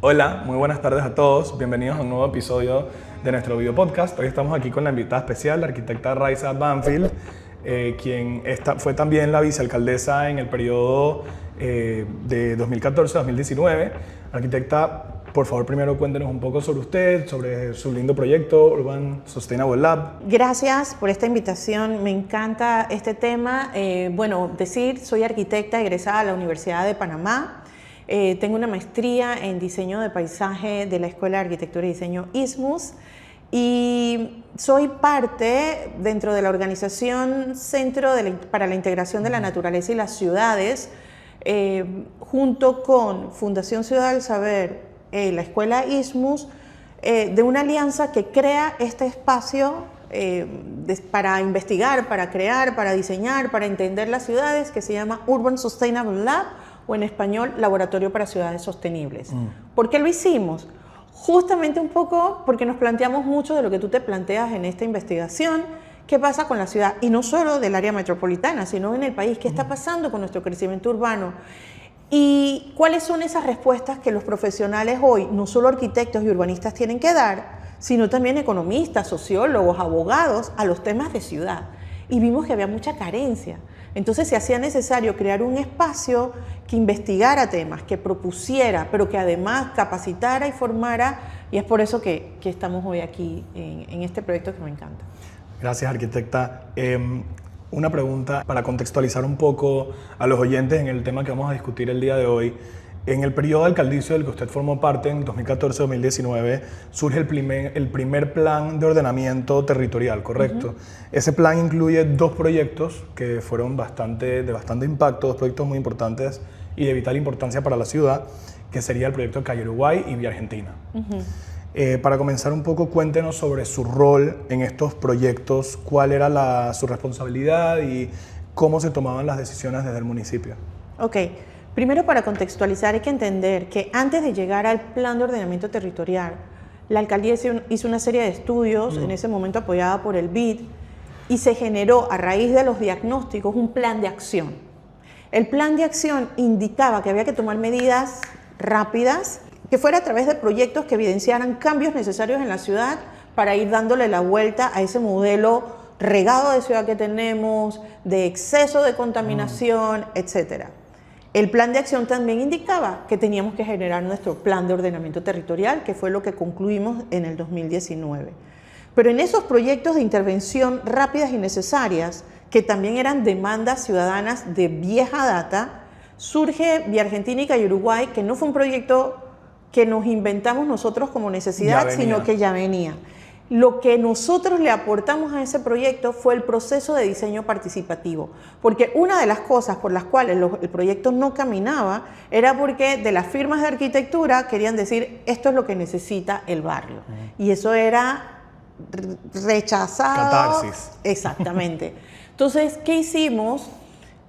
Hola, muy buenas tardes a todos. Bienvenidos a un nuevo episodio de nuestro video podcast. Hoy estamos aquí con la invitada especial, la arquitecta Raiza Banfield, quien fue también la vicealcaldesa en el periodo de 2014-2019. Arquitecta, por favor, primero cuéntenos un poco sobre usted, sobre su lindo proyecto Urban Sustainable Lab. Gracias por esta invitación, me encanta este tema. Soy arquitecta egresada a la Universidad de Panamá. Tengo una maestría en diseño de paisaje de la Escuela de Arquitectura y Diseño ISMUS y soy parte dentro de la organización Centro para la Integración de la Naturaleza y las Ciudades, junto con Fundación Ciudad del Saber, la Escuela ISMUS, de una alianza que crea este espacio para investigar, para crear, para diseñar, para entender las ciudades, que se llama Urban Sustainable Lab, o en español, Laboratorio para Ciudades Sostenibles. ¿Por qué lo hicimos? Justamente un poco porque nos planteamos mucho de lo que tú te planteas en esta investigación, qué pasa con la ciudad, y no solo del área metropolitana, sino en el país, qué está pasando con nuestro crecimiento urbano, y cuáles son esas respuestas que los profesionales hoy, no solo arquitectos y urbanistas, tienen que dar, sino también economistas, sociólogos, abogados, a los temas de ciudad. Y vimos que había mucha carencia. Entonces se hacía necesario crear un espacio que investigara temas, que propusiera, pero que además capacitara y formara, y es por eso que estamos hoy aquí en este proyecto que me encanta. Gracias, arquitecta. Una pregunta para contextualizar un poco a los oyentes en el tema que vamos a discutir el día de hoy. En el periodo alcaldicio del que usted formó parte, en 2014-2019, surge el primer plan de ordenamiento territorial, ¿correcto? Ese plan incluye dos proyectos que fueron de bastante impacto, dos proyectos muy importantes y de vital importancia para la ciudad, que sería el proyecto Calle Uruguay y Vía Argentina. Para comenzar un poco, cuéntenos sobre su rol en estos proyectos, cuál era su responsabilidad y cómo se tomaban las decisiones desde el municipio. Ok. Primero, para contextualizar, hay que entender que antes de llegar al plan de ordenamiento territorial, la alcaldía hizo una serie de estudios, en ese momento apoyada por el BID, y se generó a raíz de los diagnósticos un plan de acción. El plan de acción indicaba que había que tomar medidas rápidas, que fuera a través de proyectos que evidenciaran cambios necesarios en la ciudad para ir dándole la vuelta a ese modelo regado de ciudad que tenemos, de exceso de contaminación, etcétera. El plan de acción también indicaba que teníamos que generar nuestro plan de ordenamiento territorial, que fue lo que concluimos en el 2019. Pero en esos proyectos de intervención rápidas y necesarias, que también eran demandas ciudadanas de vieja data, surge Vía Argentina y Calle Uruguay, que no fue un proyecto que nos inventamos nosotros como necesidad, sino que ya venía. Lo que nosotros le aportamos a ese proyecto fue el proceso de diseño participativo, porque una de las cosas por las cuales el proyecto no caminaba era porque de las firmas de arquitectura querían decir esto es lo que necesita el barrio, y eso era rechazado. Catarsis. Exactamente. Entonces, ¿qué hicimos?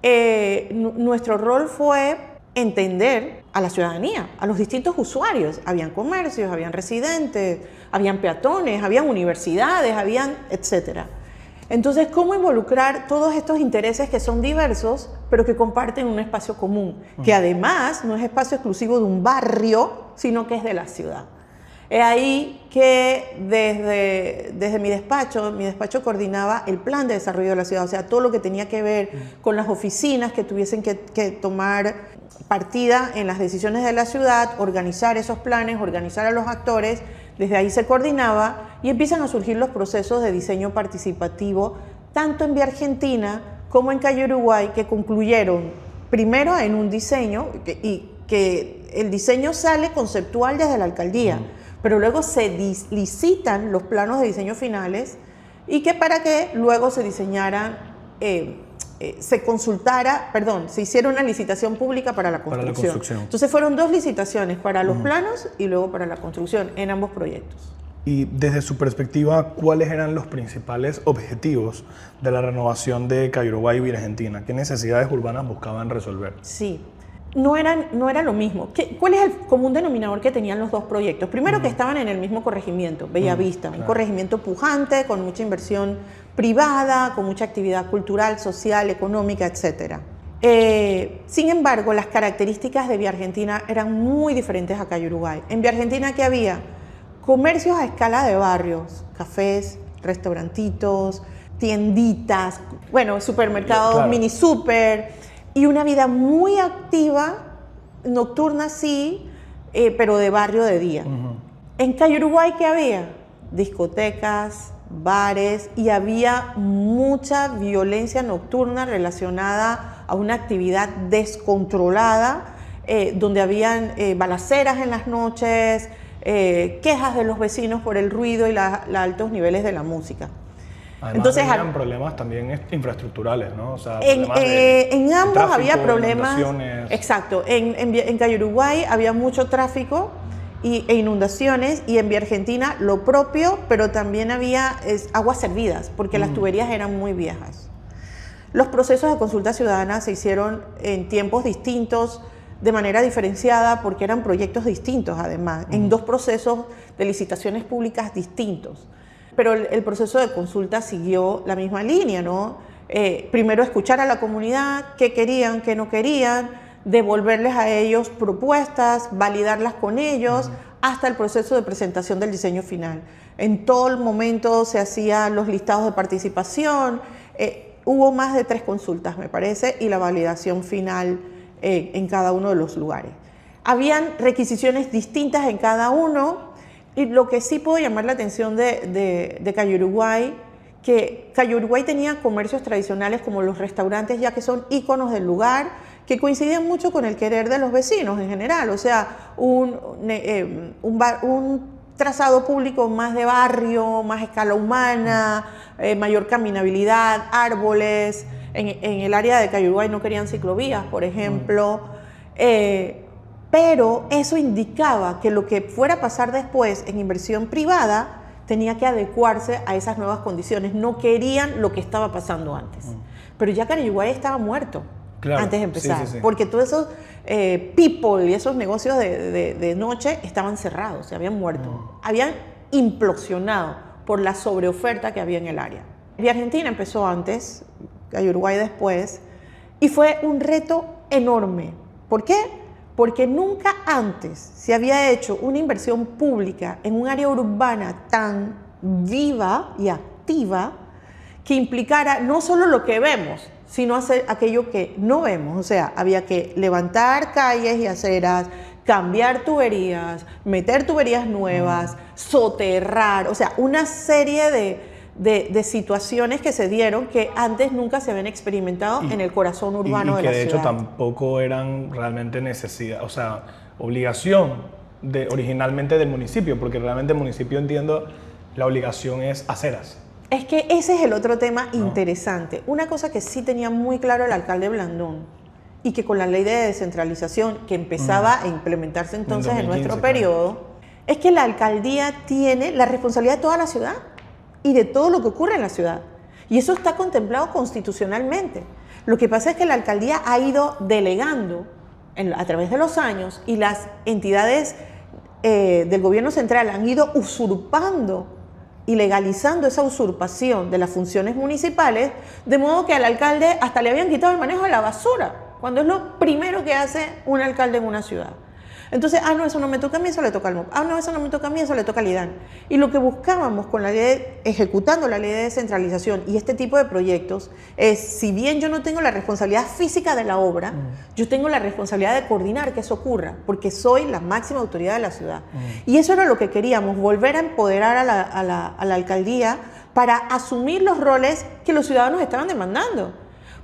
Nuestro rol fue entender a la ciudadanía, a los distintos usuarios. Habían comercios, habían residentes, habían peatones, habían universidades, etcétera. Entonces, ¿cómo involucrar todos estos intereses que son diversos, pero que comparten un espacio común? Que además no es espacio exclusivo de un barrio, sino que es de la ciudad. Es ahí que desde mi despacho coordinaba el plan de desarrollo de la ciudad, o sea, todo lo que tenía que ver con las oficinas que tuviesen que tomar partida en las decisiones de la ciudad, organizar esos planes, organizar a los actores. Desde ahí se coordinaba y empiezan a surgir los procesos de diseño participativo, tanto en Vía Argentina como en Calle Uruguay, que concluyeron primero en un diseño, y que el diseño sale conceptual desde la alcaldía, pero luego se licitan los planos de diseño finales, y que para que luego se diseñaran, se hiciera una licitación pública para la construcción. Entonces fueron dos licitaciones, para los planos y luego para la construcción, en ambos proyectos. Y desde su perspectiva, ¿cuáles eran los principales objetivos de la renovación de Calle Uruguay y Vía Argentina? ¿Qué necesidades urbanas buscaban resolver? Sí, no era lo mismo. ¿Cuál es el común denominador que tenían los dos proyectos? Primero, que estaban en el mismo corregimiento, Bellavista, un corregimiento pujante, con mucha inversión privada, con mucha actividad cultural, social, económica, etc. Sin embargo, las características de Vía Argentina eran muy diferentes acá en Uruguay. En Vía Argentina, ¿qué había? Comercios a escala de barrios, cafés, restaurantitos, tienditas, bueno, supermercados, claro. mini super, y una vida muy activa, nocturna sí, pero de barrio de día. En Calle Uruguay, ¿qué había? Discotecas, bares, y había mucha violencia nocturna relacionada a una actividad descontrolada, donde habían balaceras en las noches, quejas de los vecinos por el ruido y los altos niveles de la música. Además, Entonces, tenían problemas también infraestructurales, ¿no? O sea, en ambos tráfico, había problemas. inundaciones. Exacto. En Calle Uruguay había mucho tráfico e inundaciones, y en Vía Argentina lo propio, pero también había aguas servidas, porque las tuberías eran muy viejas. Los procesos de consulta ciudadana se hicieron en tiempos distintos, de manera diferenciada, porque eran proyectos distintos además, en dos procesos de licitaciones públicas distintos. Pero el proceso de consulta siguió la misma línea, ¿no? Primero escuchar a la comunidad, qué querían, qué no querían, devolverles a ellos propuestas, validarlas con ellos, hasta el proceso de presentación del diseño final. En todo el momento se hacían los listados de participación, hubo más de 3 consultas, me parece, y la validación final en cada uno de los lugares. Habían requisiciones distintas en cada uno, y lo que sí puedo llamar la atención de Calle Uruguay, que Calle Uruguay tenía comercios tradicionales como los restaurantes, ya que son íconos del lugar, que coincidían mucho con el querer de los vecinos en general, o sea, un trazado público más de barrio, más escala humana, mayor caminabilidad, árboles. En el área de Calle Uruguay no querían ciclovías, por ejemplo, pero eso indicaba que lo que fuera a pasar después en inversión privada tenía que adecuarse a esas nuevas condiciones. No querían lo que estaba pasando antes. Pero ya Calle Uruguay estaba muerto, claro, antes de empezar, sí. Porque todos esos people y esos negocios de noche estaban cerrados, se habían muerto, habían implosionado por la sobreoferta que había en el área. Vía Argentina empezó antes, Calle Uruguay después, y fue un reto enorme. ¿Por qué? Porque nunca antes se había hecho una inversión pública en un área urbana tan viva y activa, que implicara no solo lo que vemos, sino hacer aquello que no vemos. O sea, había que levantar calles y aceras, cambiar tuberías, meter tuberías nuevas, soterrar, o sea, una serie de situaciones que se dieron que antes nunca se habían experimentado en el corazón urbano de la ciudad. Y que de hecho tampoco eran realmente necesidad, o sea, obligación originalmente del municipio, porque realmente el municipio, entiendo, la obligación es aceras. Es que ese es el otro tema interesante. Una cosa que sí tenía muy claro el alcalde Blandón, y que con la ley de descentralización que empezaba a implementarse entonces en nuestro periodo, es que la alcaldía tiene la responsabilidad de toda la ciudad y de todo lo que ocurre en la ciudad. Y eso está contemplado constitucionalmente. Lo que pasa es que la alcaldía ha ido delegando a través de los años, y las entidades del gobierno central han ido usurpando y legalizando esa usurpación de las funciones municipales, de modo que al alcalde hasta le habían quitado el manejo de la basura, cuando es lo primero que hace un alcalde en una ciudad. Entonces, no, eso no me toca a mí, eso le toca al MOP. No, eso no me toca a mí, eso le toca al IDAN. Y lo que buscábamos con la ley, ejecutando la ley de descentralización y este tipo de proyectos, es, si bien yo no tengo la responsabilidad física de la obra, yo tengo la responsabilidad de coordinar que eso ocurra, porque soy la máxima autoridad de la ciudad. Y eso era lo que queríamos, volver a empoderar a la alcaldía para asumir los roles que los ciudadanos estaban demandando.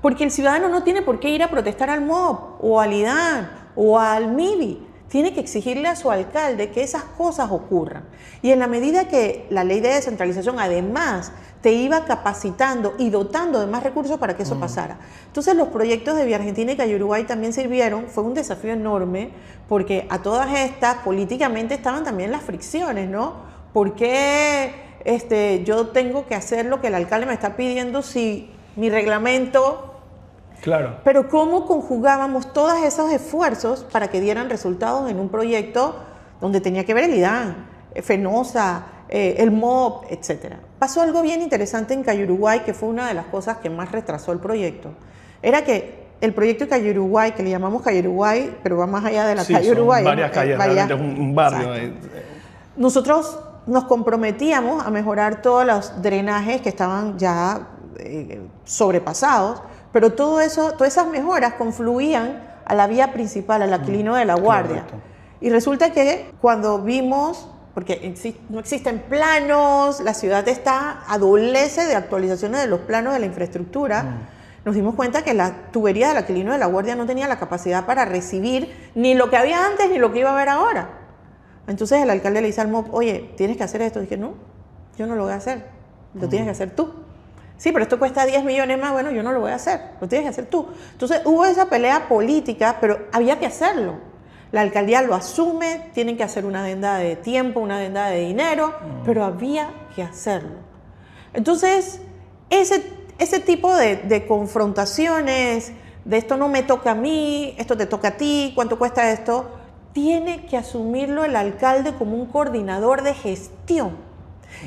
Porque el ciudadano no tiene por qué ir a protestar al MOP, o al IDAN, o al MIBI. Tiene que exigirle a su alcalde que esas cosas ocurran. Y en la medida que la ley de descentralización además te iba capacitando y dotando de más recursos para que eso pasara. Entonces los proyectos de Vía Argentina y Calle Uruguay también sirvieron, fue un desafío enorme, porque a todas estas políticamente estaban también las fricciones, ¿no? ¿Por qué yo tengo que hacer lo que el alcalde me está pidiendo si mi reglamento... Claro. Pero ¿cómo conjugábamos todos esos esfuerzos para que dieran resultados en un proyecto donde tenía que ver el IDAN, FENOSA, el MOP, etc.? Pasó algo bien interesante en Calle Uruguay, que fue una de las cosas que más retrasó el proyecto. Era que el proyecto de Calle Uruguay, que le llamamos Calle Uruguay, pero va más allá de la Sí, Calle son Uruguay. varias calles, realmente es un barrio. Nosotros nos comprometíamos a mejorar todos los drenajes que estaban ya sobrepasados, pero todo eso, todas esas mejoras confluían a la vía principal, al Aquilino de la Guardia. Correcto. Y resulta que cuando vimos, porque no existen planos, la ciudad adolece de actualizaciones de los planos de la infraestructura, nos dimos cuenta que la tubería del Aquilino de la Guardia no tenía la capacidad para recibir ni lo que había antes ni lo que iba a haber ahora. Entonces el alcalde le dice al MOP, oye, tienes que hacer esto. Dije, no, yo no lo voy a hacer, lo tienes que hacer tú. Sí, pero esto cuesta 10 millones más, bueno, yo no lo voy a hacer, lo tienes que hacer tú. Entonces hubo esa pelea política, pero había que hacerlo. La alcaldía lo asume, tienen que hacer una adenda de tiempo, una adenda de dinero, pero había que hacerlo. Entonces, ese tipo de confrontaciones, de esto no me toca a mí, esto te toca a ti, ¿cuánto cuesta esto? Tiene que asumirlo el alcalde como un coordinador de gestión.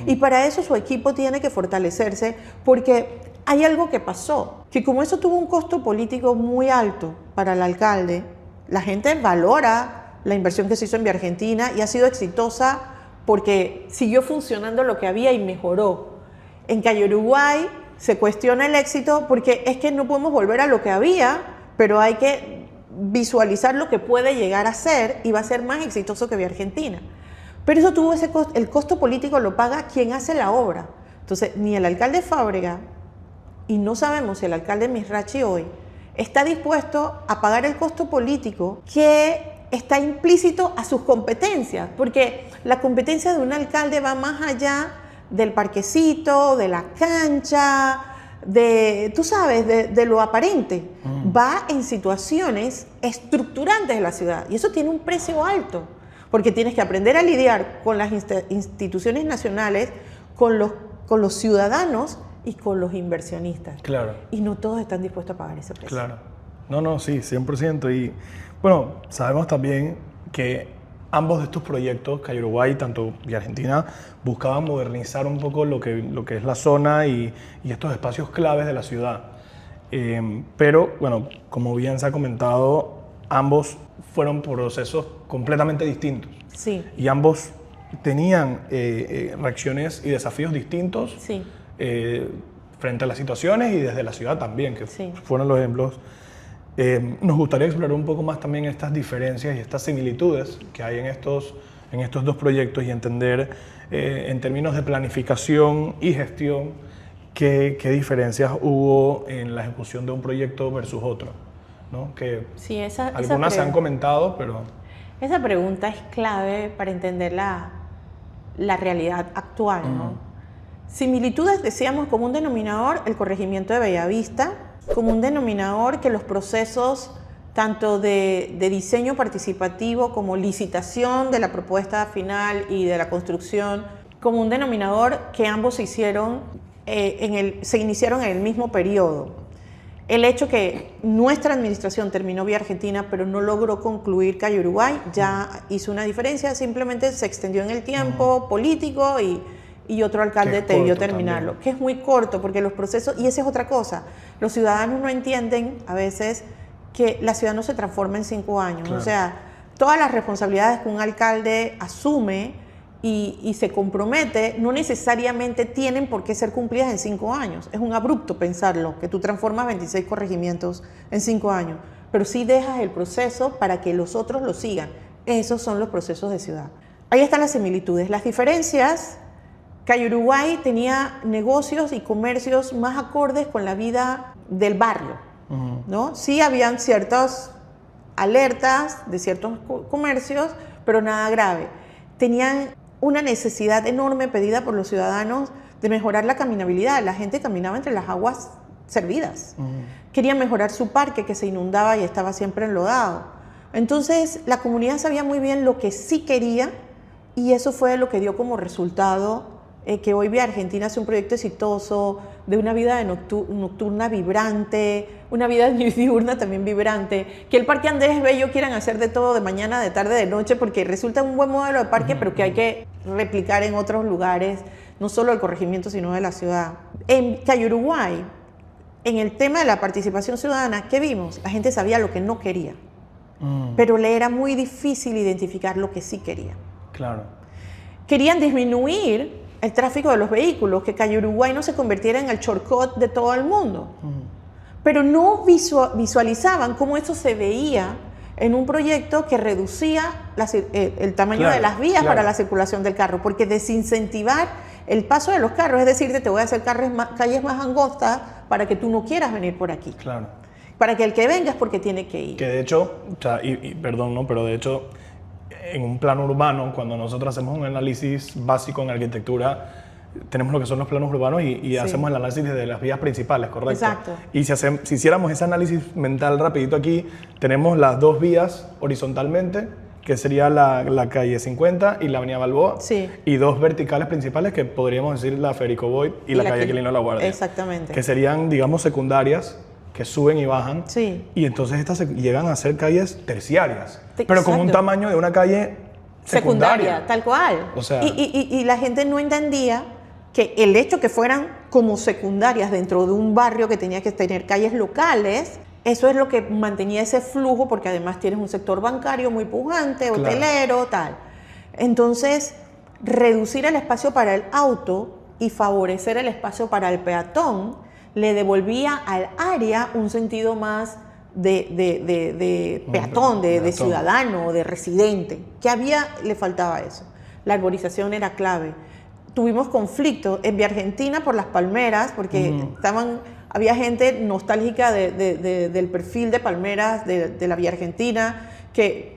Y para eso su equipo tiene que fortalecerse, porque hay algo que pasó, que como eso tuvo un costo político muy alto para el alcalde, la gente valora la inversión que se hizo en Vía Argentina y ha sido exitosa porque siguió funcionando lo que había y mejoró. En Calle Uruguay se cuestiona el éxito porque es que no podemos volver a lo que había, pero hay que visualizar lo que puede llegar a ser y va a ser más exitoso que Vía Argentina. Pero eso tuvo ese costo, el costo político lo paga quien hace la obra. Entonces, ni el alcalde Fábrega, y no sabemos si el alcalde Misrachi hoy, está dispuesto a pagar el costo político que está implícito a sus competencias, porque la competencia de un alcalde va más allá del parquecito, de la cancha, tú sabes, de lo aparente. Va en situaciones estructurantes de la ciudad y eso tiene un precio alto. Porque tienes que aprender a lidiar con las instituciones nacionales, con los ciudadanos y con los inversionistas. Claro. Y no todos están dispuestos a pagar ese precio. Claro. No, sí, 100%. Y bueno, sabemos también que ambos de estos proyectos, Calle Uruguay, tanto Vía Argentina, buscaban modernizar un poco lo que es la zona y estos espacios claves de la ciudad. Pero, bueno, como bien se ha comentado, ambos fueron procesos completamente distintos. Sí. Y ambos tenían reacciones y desafíos distintos Sí. Frente a las situaciones y desde la ciudad también, que Sí. fueron los ejemplos. Nos gustaría explorar un poco más también estas diferencias y estas similitudes que hay en estos dos proyectos y entender en términos de planificación y gestión qué diferencias hubo en la ejecución de un proyecto versus otro, ¿no? Que Sí, algunas se han comentado, pero... Esa pregunta es clave para entender la realidad actual, ¿no? Similitudes, decíamos, como un denominador, el corregimiento de Bellavista, como un denominador que los procesos tanto de diseño participativo como licitación de la propuesta final y de la construcción, como un denominador que ambos se iniciaron en el mismo periodo. El hecho que nuestra administración terminó Vía Argentina, pero no logró concluir Calle Uruguay, ya hizo una diferencia, simplemente se extendió en el tiempo político y otro alcalde debió terminarlo, también. Que es muy corto, porque los procesos, y esa es otra cosa, los ciudadanos no entienden a veces que la ciudad no se transforma en 5 años, claro. O sea, todas las responsabilidades que un alcalde asume y se compromete no necesariamente tienen por qué ser cumplidas en 5 años. Es un abrupto pensarlo, que tú transformas 26 corregimientos en 5 años, pero sí dejas el proceso para que los otros lo sigan. Esos son los procesos de ciudad. Ahí están las similitudes. Las diferencias, Calle Uruguay tenía negocios y comercios más acordes con la vida del barrio, ¿no? Sí habían ciertas alertas de ciertos comercios, pero nada grave. Tenían una necesidad enorme pedida por los ciudadanos de mejorar la caminabilidad. La gente caminaba entre las aguas servidas. Querían mejorar su parque que se inundaba y estaba siempre enlodado. Entonces la comunidad sabía muy bien lo que sí quería y eso fue lo que dio como resultado que hoy Vía Argentina es un proyecto exitoso, de una vida nocturna vibrante, una vida diurna también vibrante, que el Parque Andrés Bello quieran hacer de todo, de mañana, de tarde, de noche, porque resulta un buen modelo de parque, pero que hay que replicar en otros lugares, no solo del corregimiento, sino de la ciudad. En Calle Uruguay, en el tema de la participación ciudadana, ¿qué vimos? La gente sabía lo que no quería, pero le era muy difícil identificar lo que sí quería. Claro. Querían disminuir el tráfico de los vehículos, que Calle Uruguay no se convirtiera en el shortcut de todo el mundo. Pero no visualizaban cómo eso se veía en un proyecto que reducía el tamaño de las vías para la circulación del carro, porque desincentivar el paso de los carros, es decir, te voy a hacer calles más angostas para que tú no quieras venir por aquí. Claro. Para que el que venga es porque tiene que ir. Que de hecho, o sea, perdón, ¿no? Pero de hecho, en un plano urbano, cuando nosotros hacemos un análisis básico en arquitectura, tenemos lo que son los planos urbanos y hacemos el análisis de las vías principales, ¿correcto? Exacto. Y si hiciéramos ese análisis mental rapidito aquí, tenemos las dos vías horizontalmente, que sería la calle 50 y la avenida Balboa, y dos verticales principales que podríamos decir la Federico Boyd y la calle Aquilino La Guardia. Exactamente. Que serían, digamos, secundarias, que suben y bajan, y entonces estas llegan a ser calles terciarias, pero con un tamaño de una calle secundaria. Tal cual. O sea, y la gente no entendía que el hecho que fueran como secundarias dentro de un barrio que tenía que tener calles locales, eso es lo que mantenía ese flujo, porque además tienes un sector bancario muy pujante, hotelero, tal. Entonces, reducir el espacio para el auto y favorecer el espacio para el peatón le devolvía al área un sentido más de peatón, de ciudadano, de residente. Le faltaba eso. La arborización era clave. Tuvimos conflictos en Vía Argentina por las palmeras, porque había gente nostálgica del perfil de palmeras de la Vía Argentina, que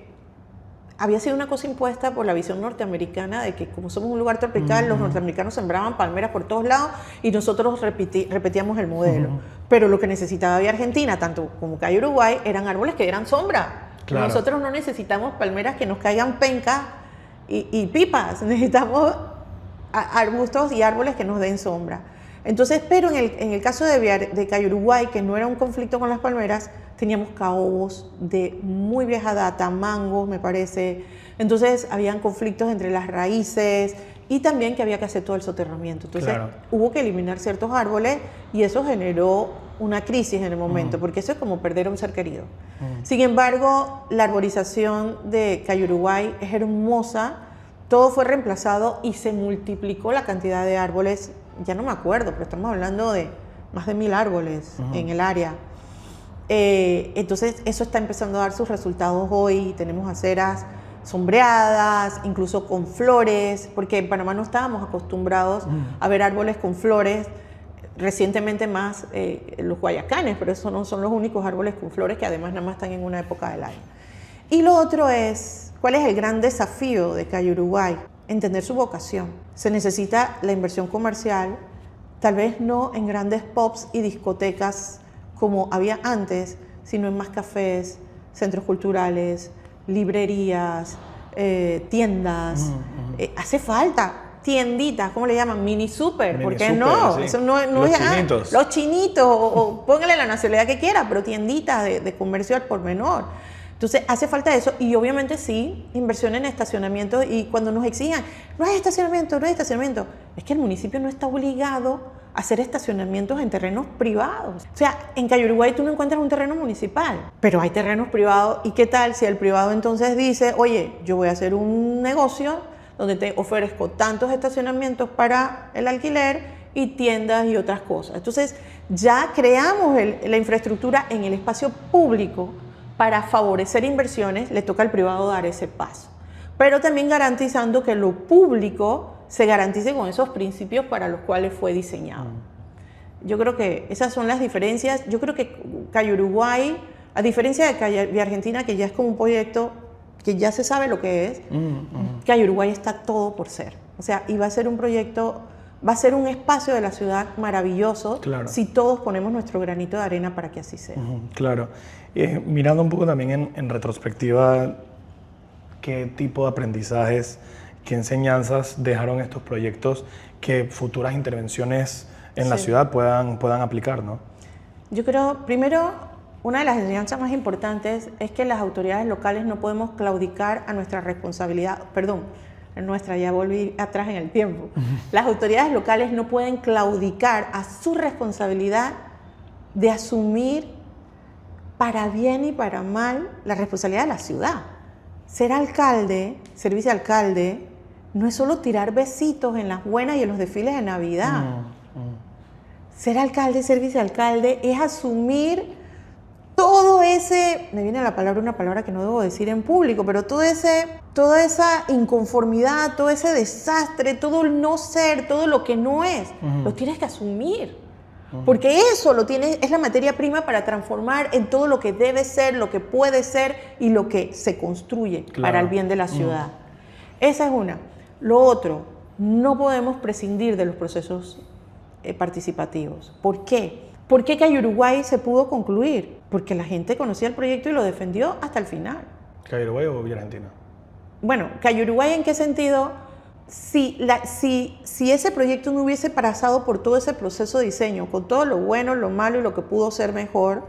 había sido una cosa impuesta por la visión norteamericana de que como somos un lugar tropical, los norteamericanos sembraban palmeras por todos lados y nosotros repetíamos el modelo. Pero lo que necesitaba Vía Argentina, tanto como Calle Uruguay, eran árboles que dieran sombra. Claro. Nosotros no necesitamos palmeras que nos caigan pencas y pipas, necesitamos arbustos y árboles que nos den sombra. Entonces, pero en el caso de Calle Uruguay, que no era un conflicto con las palmeras, teníamos caobos de muy vieja data, mangos, me parece. Entonces, habían conflictos entre las raíces y también que había que hacer todo el soterramiento. Entonces, hubo que eliminar ciertos árboles y eso generó una crisis en el momento, porque eso es como perder a un ser querido. Sin embargo, la arborización de Calle Uruguay es hermosa. Todo fue reemplazado y se multiplicó la cantidad de árboles. Ya no me acuerdo, pero estamos hablando de más de 1000 árboles en el área. Entonces, eso está empezando a dar sus resultados hoy. Tenemos aceras sombreadas, incluso con flores, porque en Panamá no estábamos acostumbrados a ver árboles con flores. Recientemente más los guayacanes, pero esos no son los únicos árboles con flores que además nada más están en una época del año. Y lo otro es, ¿cuál es el gran desafío de Calle Uruguay? Entender su vocación. Se necesita la inversión comercial, tal vez no en grandes pubs y discotecas como había antes, sino en más cafés, centros culturales, librerías, tiendas. Hace falta tienditas, ¿cómo le llaman? Mini super, ¿por qué no? Sí. Eso no los es chinitos. Los chinitos, o póngale la nacionalidad que quiera, pero tienditas de comercio al por menor. Entonces, hace falta eso y obviamente sí, inversión en estacionamiento, y cuando nos exijan, no hay estacionamiento, es que el municipio no está obligado a hacer estacionamientos en terrenos privados. O sea, en Calle Uruguay tú no encuentras un terreno municipal, pero hay terrenos privados, y ¿qué tal si el privado entonces dice, oye, yo voy a hacer un negocio donde te ofrezco tantos estacionamientos para el alquiler y tiendas y otras cosas? Entonces, ya creamos la infraestructura en el espacio público. Para favorecer inversiones, le toca al privado dar ese paso, pero también garantizando que lo público se garantice con esos principios para los cuales fue diseñado. Yo creo que esas son las diferencias. Yo creo que Calle Uruguay, a diferencia de Calle Vía Argentina, que ya es como un proyecto que ya se sabe lo que es, Calle Uruguay está todo por ser. O sea, y va a ser un proyecto, va a ser un espacio de la ciudad maravilloso, si todos ponemos nuestro granito de arena para que así sea. Claro. Mirando un poco también en retrospectiva, ¿qué tipo de aprendizajes, qué enseñanzas dejaron estos proyectos que futuras intervenciones en la ciudad puedan aplicar, ¿no? Yo creo, primero, una de las enseñanzas más importantes es que las autoridades locales no podemos claudicar a nuestra responsabilidad, ya volví atrás en el tiempo. Las autoridades locales no pueden claudicar a su responsabilidad de asumir para bien y para mal la responsabilidad de la ciudad. Ser alcalde, ser vicealcalde, no es solo tirar besitos en las buenas y en los desfiles de Navidad. Ser alcalde, ser vicealcalde es asumir todo ese, me viene a la palabra una palabra que no debo decir en público, pero toda esa inconformidad, todo ese desastre, todo el no ser, todo lo que no es, lo tienes que asumir. Porque eso es la materia prima para transformar en todo lo que debe ser, lo que puede ser y lo que se construye para el bien de la ciudad. Esa es una. Lo otro, no podemos prescindir de los procesos participativos. ¿Por qué? ¿Por qué Cayuruguay se pudo concluir? Porque la gente conocía el proyecto y lo defendió hasta el final. ¿Cayuruguay o Villa Argentina? Bueno, Cayuruguay, ¿en qué sentido? Si ese proyecto no hubiese pasado por todo ese proceso de diseño, con todo lo bueno, lo malo y lo que pudo ser mejor,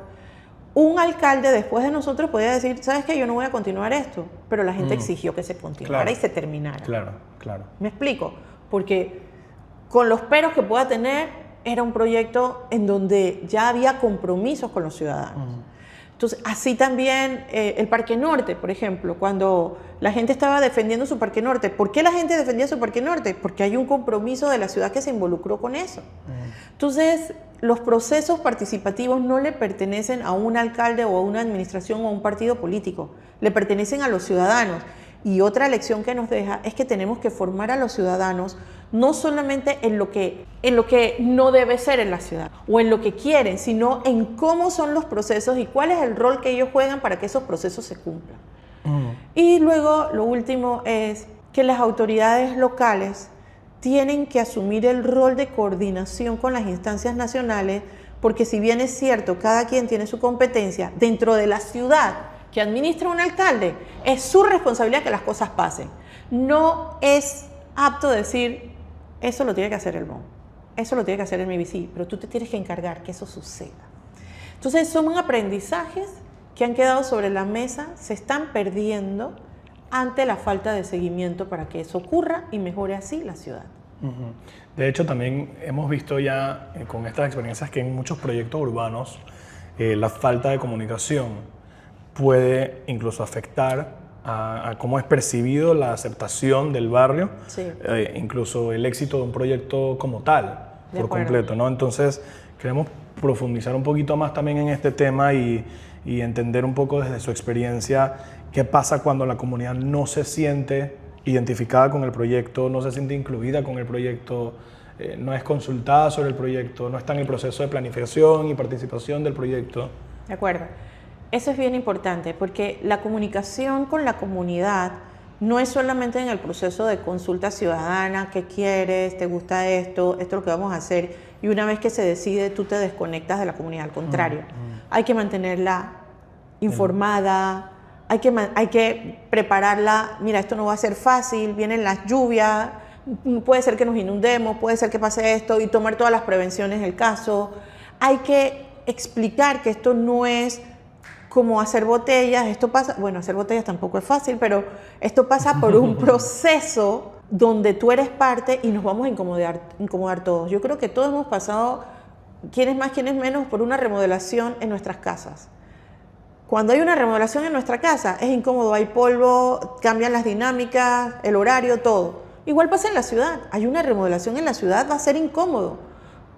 un alcalde después de nosotros podía decir, ¿sabes qué? Yo no voy a continuar esto, pero la gente exigió que se continuara y se terminara. Claro, claro. ¿Me explico? Porque con los peros que pueda tener, era un proyecto en donde ya había compromisos con los ciudadanos. Entonces, así también el Parque Norte, por ejemplo, cuando la gente estaba defendiendo su Parque Norte. ¿Por qué la gente defendía su Parque Norte? Porque hay un compromiso de la ciudad que se involucró con eso. Entonces, los procesos participativos no le pertenecen a un alcalde o a una administración o a un partido político, le pertenecen a los ciudadanos. Y otra lección que nos deja es que tenemos que formar a los ciudadanos no solamente en lo que no debe ser en la ciudad o en lo que quieren, sino en cómo son los procesos y cuál es el rol que ellos juegan para que esos procesos se cumplan. Y luego, lo último es que las autoridades locales tienen que asumir el rol de coordinación con las instancias nacionales, porque si bien es cierto, cada quien tiene su competencia dentro de la ciudad que administra un alcalde, es su responsabilidad que las cosas pasen. No es apto decir, eso lo tiene que hacer el MON, eso lo tiene que hacer el MIBC, pero tú te tienes que encargar que eso suceda. Entonces son aprendizajes que han quedado sobre la mesa, se están perdiendo ante la falta de seguimiento para que eso ocurra y mejore así la ciudad. De hecho, también hemos visto ya con estas experiencias que en muchos proyectos urbanos la falta de comunicación puede incluso afectar a cómo es percibido la aceptación del barrio, incluso el éxito de un proyecto como tal, por completo, ¿no? Entonces, queremos profundizar un poquito más también en este tema y entender un poco desde su experiencia qué pasa cuando la comunidad no se siente identificada con el proyecto, no se siente incluida con el proyecto, no es consultada sobre el proyecto, no está en el proceso de planificación y participación del proyecto. De acuerdo. Eso es bien importante porque la comunicación con la comunidad no es solamente en el proceso de consulta ciudadana, ¿qué quieres? ¿Te gusta esto? Esto es lo que vamos a hacer. Y una vez que se decide, tú te desconectas de la comunidad. Al contrario, hay que mantenerla informada, hay que prepararla. Mira, esto no va a ser fácil, vienen las lluvias, puede ser que nos inundemos, puede ser que pase esto y tomar todas las prevenciones del caso. Hay que explicar que esto no es como hacer botellas, esto pasa, bueno, hacer botellas tampoco es fácil, pero esto pasa por un proceso donde tú eres parte y nos vamos a incomodar todos. Yo creo que todos hemos pasado, quienes más, quienes menos, por una remodelación en nuestras casas. Cuando hay una remodelación en nuestra casa, es incómodo, hay polvo, cambian las dinámicas, el horario, todo. Igual pasa en la ciudad, hay una remodelación en la ciudad, va a ser incómodo,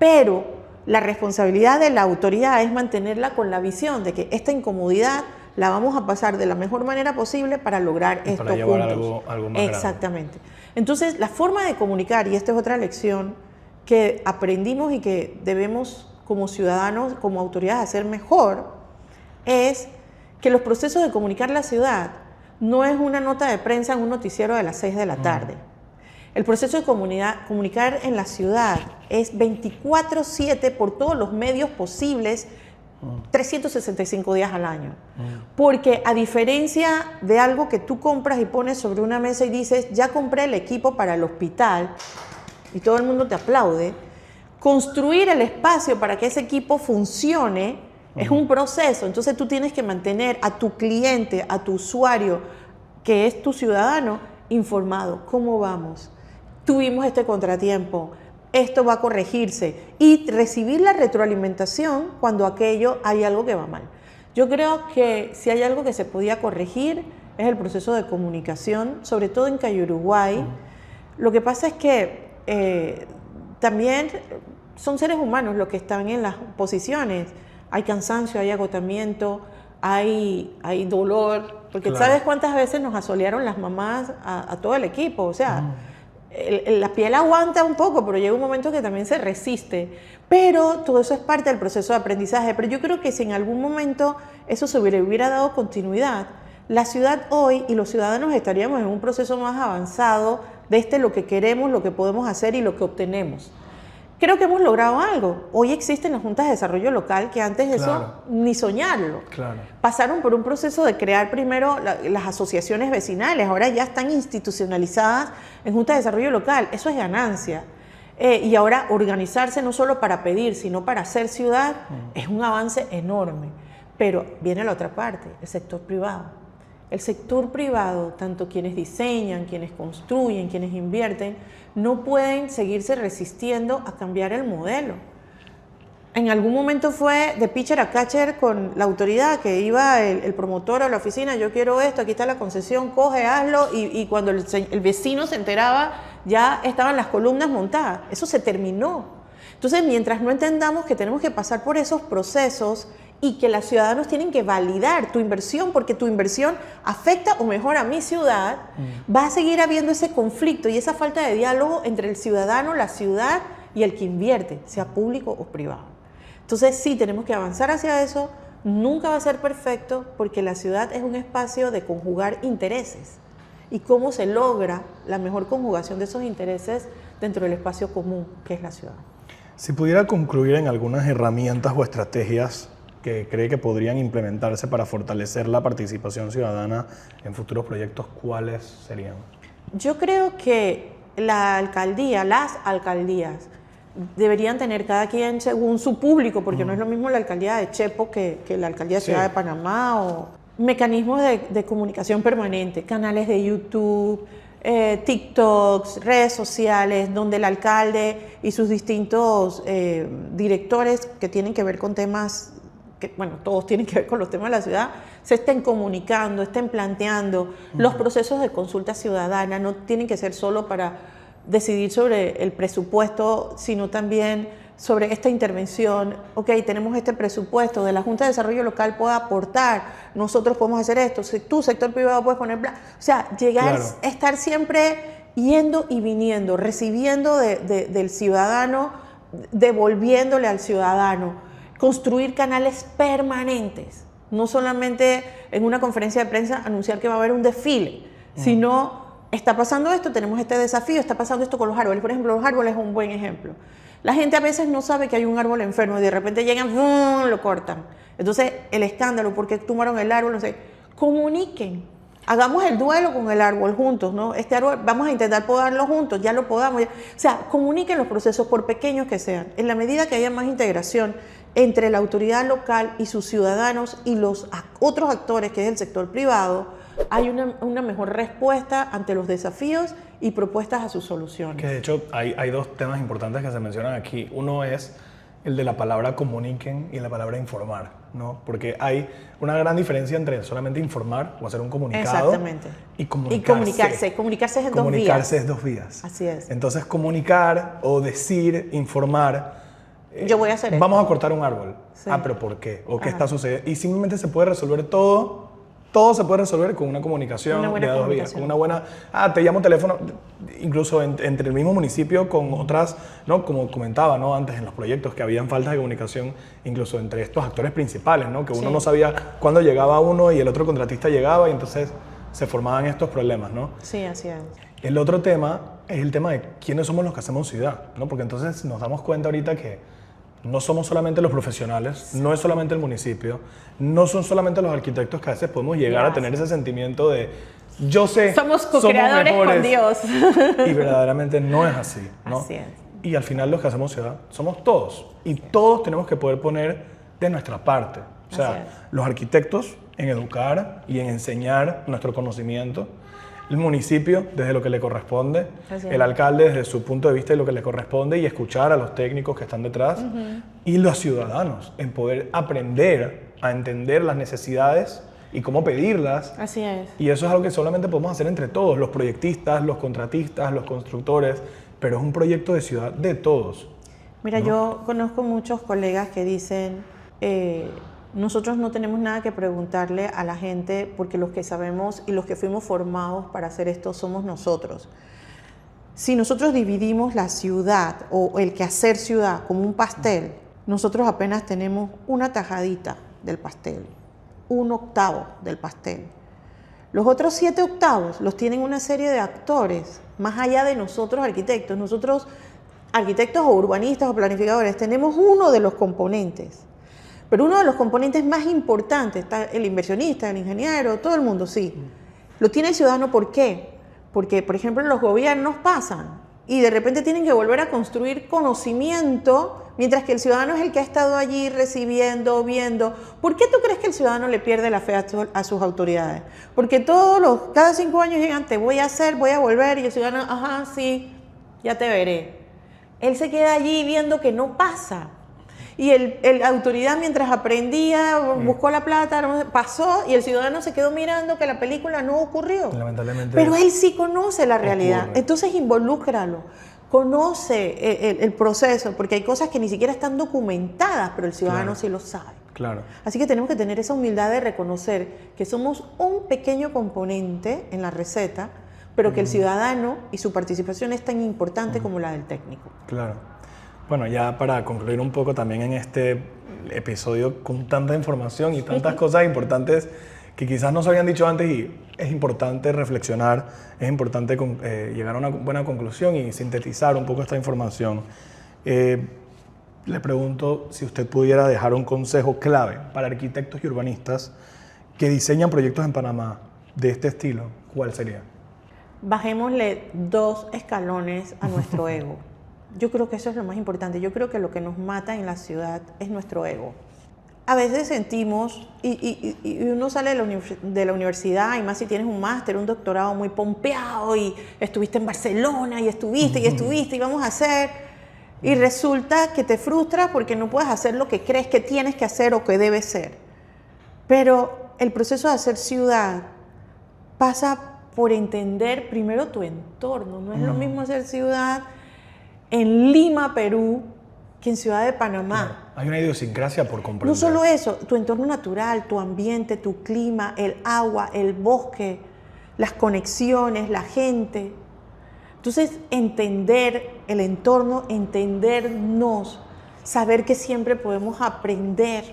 pero la responsabilidad de la autoridad es mantenerla con la visión de que esta incomodidad la vamos a pasar de la mejor manera posible para lograr esto para llevar juntos. algo más Exactamente. Grande. Entonces, la forma de comunicar, y esta es otra lección que aprendimos y que debemos como ciudadanos, como autoridades hacer mejor, es que los procesos de comunicar la ciudad no es una nota de prensa en un noticiero de las 6 de la tarde. El proceso de comunicar en la ciudad es 24/7 por todos los medios posibles, 365 días al año. Porque a diferencia de algo que tú compras y pones sobre una mesa y dices, ya compré el equipo para el hospital, y todo el mundo te aplaude, construir el espacio para que ese equipo funcione es un proceso. Entonces tú tienes que mantener a tu cliente, a tu usuario, que es tu ciudadano, informado. ¿Cómo vamos? Tuvimos este contratiempo. esto va a corregirse y recibir la retroalimentación cuando aquello hay algo que va mal. Yo creo que si hay algo que se podía corregir es el proceso de comunicación, sobre todo en Calle Uruguay. Lo que pasa es que también son seres humanos los que están en las posiciones. Hay cansancio, hay agotamiento, hay dolor, porque claro. ¿sabes cuántas veces nos asolearon las mamás a todo el equipo? O sea, la piel aguanta un poco, pero llega un momento que también se resiste. Pero todo eso es parte del proceso de aprendizaje. Pero yo creo que si en algún momento eso se hubiera dado continuidad, la ciudad hoy y los ciudadanos estaríamos en un proceso más avanzado de lo que queremos, lo que podemos hacer y lo que obtenemos. Creo que hemos logrado algo. Hoy existen las juntas de desarrollo local que antes claro. eso ni soñarlo. Claro. Pasaron por un proceso de crear primero las asociaciones vecinales, ahora ya están institucionalizadas en juntas de desarrollo local. Eso es ganancia. Y ahora organizarse no solo para pedir, sino para hacer ciudad, es un avance enorme. Pero viene la otra parte, el sector privado. El sector privado, tanto quienes diseñan, quienes construyen, quienes invierten, no pueden seguirse resistiendo a cambiar el modelo. En algún momento fue de pitcher a catcher con la autoridad, que iba el promotor a la oficina, yo quiero esto, aquí está la concesión, coge, hazlo, y cuando el vecino se enteraba, ya estaban las columnas montadas. Eso se terminó. Entonces, mientras no entendamos que tenemos que pasar por esos procesos y que los ciudadanos tienen que validar tu inversión, porque tu inversión afecta o mejora a mi ciudad, va a seguir habiendo ese conflicto y esa falta de diálogo entre el ciudadano, la ciudad y el que invierte, sea público o privado. Entonces sí, tenemos que avanzar hacia eso. Nunca va a ser perfecto porque la ciudad es un espacio de conjugar intereses. ¿Y cómo se logra la mejor conjugación de esos intereses dentro del espacio común que es la ciudad? Si pudiera concluir en algunas herramientas o estrategias que cree que podrían implementarse para fortalecer la participación ciudadana en futuros proyectos, ¿cuáles serían? Yo creo que las alcaldías, deberían tener cada quien según su público, porque no es lo mismo la alcaldía de Chepo que la alcaldía de Ciudad de Panamá, o mecanismos de comunicación permanente, canales de YouTube, TikToks, redes sociales, donde el alcalde y sus distintos directores que tienen que ver con temas que, bueno, todos tienen que ver con los temas de la ciudad, se estén comunicando, estén planteando. Los procesos de consulta ciudadana no tienen que ser solo para decidir sobre el presupuesto, sino también sobre esta intervención. Ok, tenemos este presupuesto, de la Junta de Desarrollo Local puede aportar, nosotros podemos hacer esto, si tú, sector privado, puedes poner plan. O sea, llegar a estar siempre yendo y viniendo, recibiendo del ciudadano, devolviéndole al ciudadano. Construir canales permanentes, no solamente en una conferencia de prensa anunciar que va a haber un desfile, sino está pasando esto, tenemos este desafío, está pasando esto con los árboles. Por ejemplo, los árboles es un buen ejemplo. La gente a veces no sabe que hay un árbol enfermo y de repente llegan, ¡bum!, lo cortan. Entonces, el escándalo, ¿por qué tumbaron el árbol? No sé. Comuniquen. Hagamos el duelo con el árbol juntos, ¿no? Este árbol, vamos a intentar podarlo juntos, ya lo podamos. O sea, comuniquen los procesos, por pequeños que sean. En la medida que haya más integración entre la autoridad local y sus ciudadanos y los otros actores, que es el sector privado, hay una mejor respuesta ante los desafíos y propuestas a sus soluciones. Que de hecho hay dos temas importantes que se mencionan aquí. Uno es el de la palabra comuniquen y la palabra informar, ¿no? Porque hay una gran diferencia entre solamente informar o hacer un comunicado y comunicarse. Comunicarse es en comunicarse es dos vías. Así es. Entonces comunicar o decir, informar. Yo voy a hacer esto. Vamos a cortar un árbol. Sí. Ah, pero ¿por qué? ¿O qué está sucediendo? Y simplemente se puede resolver todo se puede resolver con una comunicación de dos vías, con una buena, te llamo teléfono, incluso entre el mismo municipio con otras, ¿no? Como comentaba, ¿no? Antes en los proyectos que habían faltas de comunicación, incluso entre estos actores principales, ¿no? Que uno no sabía cuándo llegaba uno y el otro contratista llegaba y entonces se formaban estos problemas, ¿no? Sí, así es. El otro tema es el tema de quiénes somos los que hacemos ciudad, ¿no? Porque entonces nos damos cuenta ahorita que no somos solamente los profesionales, no es solamente el municipio, no son solamente los arquitectos que a veces podemos llegar a tener ese sentimiento de yo sé, somos co-creadores con Dios. Y verdaderamente no es así, ¿no? Así es. Y al final los que hacemos ciudad somos todos y todos tenemos que poder poner de nuestra parte. O sea, los arquitectos en educar y en enseñar nuestro conocimiento, el municipio desde lo que le corresponde, Así es. el alcalde desde su punto de vista y lo que le corresponde, y escuchar a los técnicos que están detrás, y los ciudadanos en poder aprender a entender las necesidades y cómo pedirlas. Así es. Y eso es algo que solamente podemos hacer entre todos, los proyectistas, los contratistas, los constructores, pero es un proyecto de ciudad de todos. Mira, yo conozco muchos colegas que dicen, nosotros no tenemos nada que preguntarle a la gente porque los que sabemos y los que fuimos formados para hacer esto somos nosotros. Si nosotros dividimos la ciudad o el quehacer ciudad como un pastel, nosotros apenas tenemos una tajadita del pastel, 1/8 del pastel. Los otros 7/8 los tienen una serie de actores, más allá de nosotros arquitectos. Nosotros, arquitectos o urbanistas o planificadores, tenemos uno de los componentes. Pero uno de los componentes más importantes, está el inversionista, el ingeniero, todo el mundo, sí. Lo tiene el ciudadano, ¿por qué? Porque, por ejemplo, los gobiernos pasan y de repente tienen que volver a construir conocimiento, mientras que el ciudadano es el que ha estado allí recibiendo, viendo. ¿Por qué tú crees que el ciudadano le pierde la fe a sus autoridades? Porque cada 5 años llegan, te voy a hacer, voy a volver, y el ciudadano, ajá, sí, ya te veré. Él se queda allí viendo que no pasa. Y la autoridad, mientras aprendía, buscó la plata, pasó, y el ciudadano se quedó mirando que la película no ocurrió. Lamentablemente. Pero él sí conoce la realidad. Ocurre. Entonces involúcralo. Conoce el proceso, porque hay cosas que ni siquiera están documentadas, pero el ciudadano sí lo sabe. Claro. Así que tenemos que tener esa humildad de reconocer que somos un pequeño componente en la receta, pero que el ciudadano y su participación es tan importante como la del técnico. Claro. Bueno, ya para concluir un poco también en este episodio con tanta información y tantas cosas importantes que quizás no se habían dicho antes, y es importante reflexionar, es importante llegar a una buena conclusión y sintetizar un poco esta información. Le pregunto si usted pudiera dejar un consejo clave para arquitectos y urbanistas que diseñan proyectos en Panamá de este estilo, ¿cuál sería? Bajémosle 2 escalones a nuestro ego. Yo creo que eso es lo más importante. Yo creo que lo que nos mata en la ciudad es nuestro ego. A veces sentimos, y uno sale de la universidad, y más si tienes un máster, un doctorado muy pompeado, y estuviste en Barcelona, y estuviste, y vamos a hacer, y resulta que te frustras porque no puedes hacer lo que crees que tienes que hacer o que debes ser. Pero el proceso de hacer ciudad pasa por entender primero tu entorno. No es lo mismo hacer ciudad en Lima, Perú, que en Ciudad de Panamá. Claro. Hay una idiosincrasia por comprender. No solo eso, tu entorno natural, tu ambiente, tu clima, el agua, el bosque, las conexiones, la gente. Entonces, entender el entorno, entendernos, saber que siempre podemos aprender.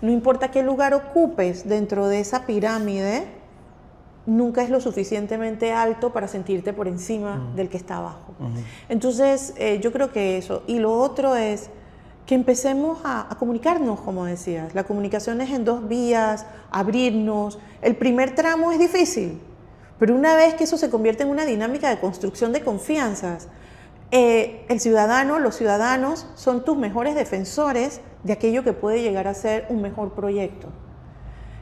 No importa qué lugar ocupes dentro de esa pirámide, nunca es lo suficientemente alto para sentirte por encima del que está abajo. Entonces, yo creo que eso. Y lo otro es que empecemos a comunicarnos, como decías. La comunicación es en 2 vías, abrirnos. El primer tramo es difícil, pero una vez que eso se convierte en una dinámica de construcción de confianzas, el ciudadano, los ciudadanos son tus mejores defensores de aquello que puede llegar a ser un mejor proyecto.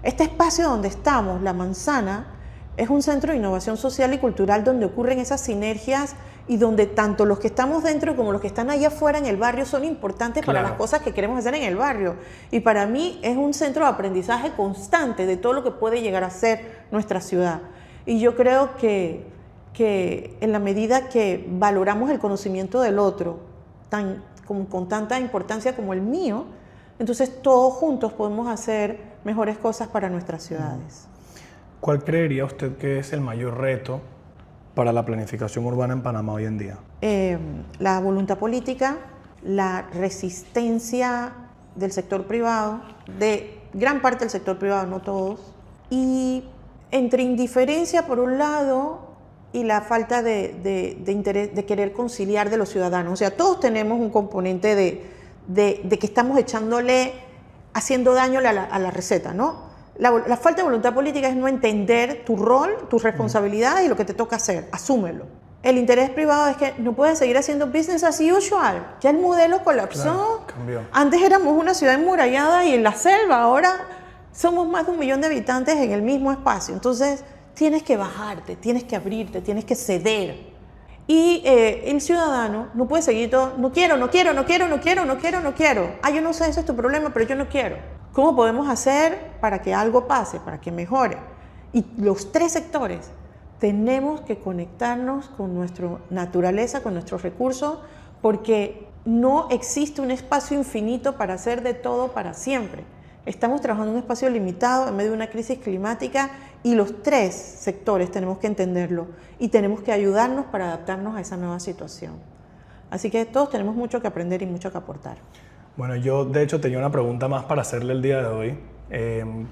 Este espacio donde estamos, La Manzana, es un centro de innovación social y cultural donde ocurren esas sinergias y donde tanto los que estamos dentro como los que están allá afuera en el barrio son importantes para las cosas que queremos hacer en el barrio. Y para mí es un centro de aprendizaje constante de todo lo que puede llegar a ser nuestra ciudad. Y yo creo que en la medida que valoramos el conocimiento del otro con tanta importancia como el mío, entonces todos juntos podemos hacer mejores cosas para nuestras ciudades. ¿Cuál creería usted que es el mayor reto para la planificación urbana en Panamá hoy en día? La voluntad política, la resistencia del sector privado, de gran parte del sector privado, no todos, y entre indiferencia por un lado y la falta de interés, de querer conciliar de los ciudadanos. O sea, todos tenemos un componente de que estamos haciendo daño a la receta, ¿no? La falta de voluntad política es no entender tu rol, tus responsabilidades y lo que te toca hacer. Asúmelo. El interés privado es que no puedes seguir haciendo business as usual. Ya el modelo colapsó. Claro, cambió. Antes éramos una ciudad enmurallada y en la selva. Ahora somos más de 1 millón de habitantes en el mismo espacio. Entonces tienes que bajarte, tienes que abrirte, tienes que ceder. Y el ciudadano no puede seguir todo, no quiero. Ah, yo no sé, ese es tu problema, pero yo no quiero. ¿Cómo podemos hacer para que algo pase, para que mejore? Y los tres sectores tenemos que conectarnos con nuestra naturaleza, con nuestros recursos, porque no existe un espacio infinito para hacer de todo para siempre. Estamos trabajando en un espacio limitado en medio de una crisis climática y los tres sectores tenemos que entenderlo y tenemos que ayudarnos para adaptarnos a esa nueva situación. Así que todos tenemos mucho que aprender y mucho que aportar. Bueno, yo de hecho tenía una pregunta más para hacerle el día de hoy,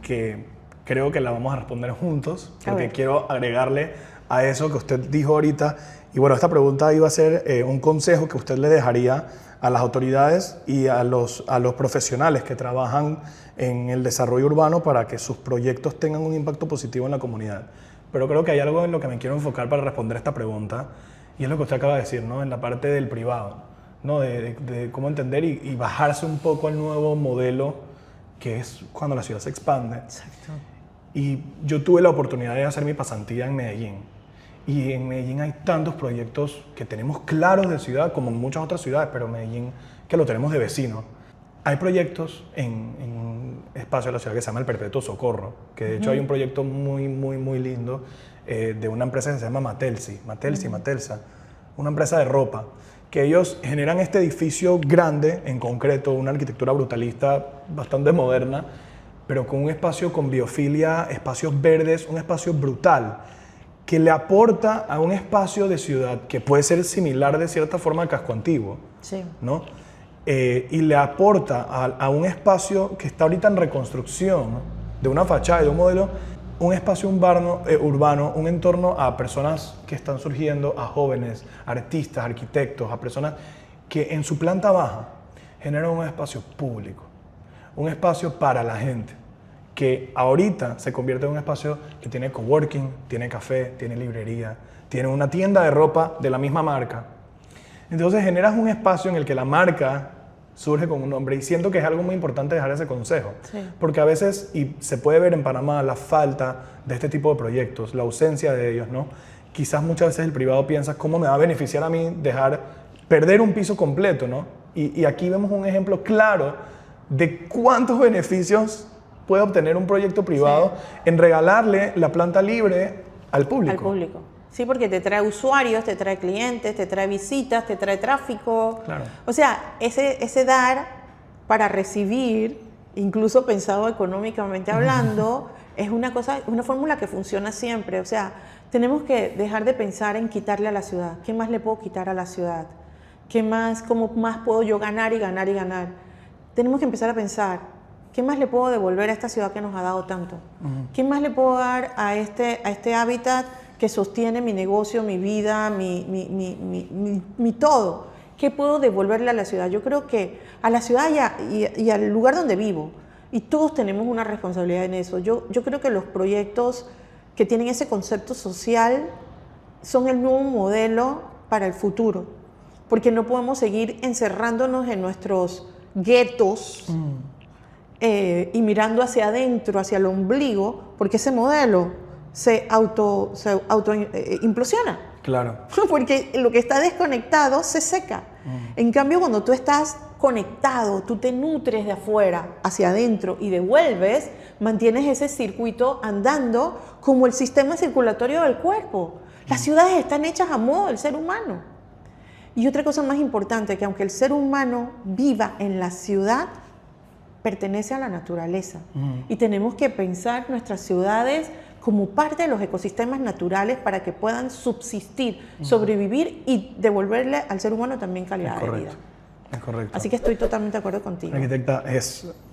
que creo que la vamos a responder juntos, porque quiero agregarle a eso que usted dijo ahorita. Y bueno, esta pregunta iba a ser un consejo que usted le dejaría a las autoridades y a los profesionales que trabajan en el desarrollo urbano para que sus proyectos tengan un impacto positivo en la comunidad. Pero creo que hay algo en lo que me quiero enfocar para responder esta pregunta, y es lo que usted acaba de decir, ¿no? En la parte del privado, ¿no? De cómo entender y bajarse un poco al nuevo modelo que es cuando la ciudad se expande. Exacto. Y yo tuve la oportunidad de hacer mi pasantía en Medellín. Y en Medellín hay tantos proyectos que tenemos claros de ciudad, como en muchas otras ciudades, pero Medellín que lo tenemos de vecino. Hay proyectos en un espacio de la ciudad que se llama el Perpetuo Socorro, que de hecho hay un proyecto muy lindo de una empresa que se llama Matelsa, una empresa de ropa, que ellos generan este edificio grande, en concreto, una arquitectura brutalista bastante moderna, pero con un espacio con biofilia, espacios verdes, un espacio brutal, que le aporta a un espacio de ciudad que puede ser similar de cierta forma al casco antiguo, Sí. ¿no? Y le aporta a un espacio que está ahorita en reconstrucción, ¿no? De una fachada, de un modelo, un espacio urbano, un entorno a personas que están surgiendo, a jóvenes, artistas, arquitectos, a personas que en su planta baja generan un espacio público, un espacio para la gente, que ahorita se convierte en un espacio que tiene coworking, tiene café, tiene librería, tiene una tienda de ropa de la misma marca. Entonces generas un espacio en el que la marca surge con un nombre, y siento que es algo muy importante dejar ese consejo, Sí. porque a veces, y se puede ver en Panamá, la falta de este tipo de proyectos, la ausencia de ellos, ¿no? Quizás muchas veces el privado piensa, ¿cómo me va a beneficiar a mí perder un piso completo, ¿no? Y aquí vemos un ejemplo claro de cuántos beneficios puede obtener un proyecto privado en regalarle la planta libre al público. Al público. Sí, porque te trae usuarios, te trae clientes, te trae visitas, te trae tráfico. Claro. O sea, ese dar para recibir, incluso pensado económicamente hablando, es una fórmula que funciona siempre. O sea, tenemos que dejar de pensar en quitarle a la ciudad. ¿Qué más le puedo quitar a la ciudad? ¿Cómo más puedo yo ganar y ganar y ganar? Tenemos que empezar a pensar, ¿qué más le puedo devolver a esta ciudad que nos ha dado tanto? ¿Qué más le puedo dar a este hábitat que sostiene mi negocio, mi vida, mi todo? ¿Qué puedo devolverle a la ciudad? Yo creo que a la ciudad y al lugar donde vivo, y todos tenemos una responsabilidad en eso. Yo creo que los proyectos que tienen ese concepto social son el nuevo modelo para el futuro, porque no podemos seguir encerrándonos en nuestros guetos y mirando hacia adentro, hacia el ombligo, porque ese modelo se auto implosiona. Claro. Porque lo que está desconectado se seca. En cambio, cuando tú estás conectado, tú te nutres de afuera hacia adentro y devuelves, mantienes ese circuito andando como el sistema circulatorio del cuerpo. Las ciudades están hechas a modo del ser humano. Y otra cosa más importante, que aunque el ser humano viva en la ciudad, pertenece a la naturaleza. Y tenemos que pensar nuestras ciudades como parte de los ecosistemas naturales para que puedan subsistir, sobrevivir y devolverle al ser humano también calidad de vida. Es correcto. Así que estoy totalmente de acuerdo contigo. Arquitecta,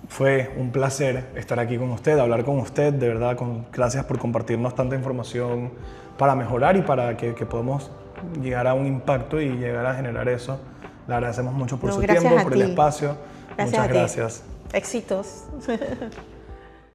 fue un placer estar aquí con usted, hablar con usted, de verdad, gracias por compartirnos tanta información para mejorar y para que podamos llegar a un impacto y llegar a generar eso. Le agradecemos mucho por su tiempo, por el espacio. Muchas gracias. Éxitos.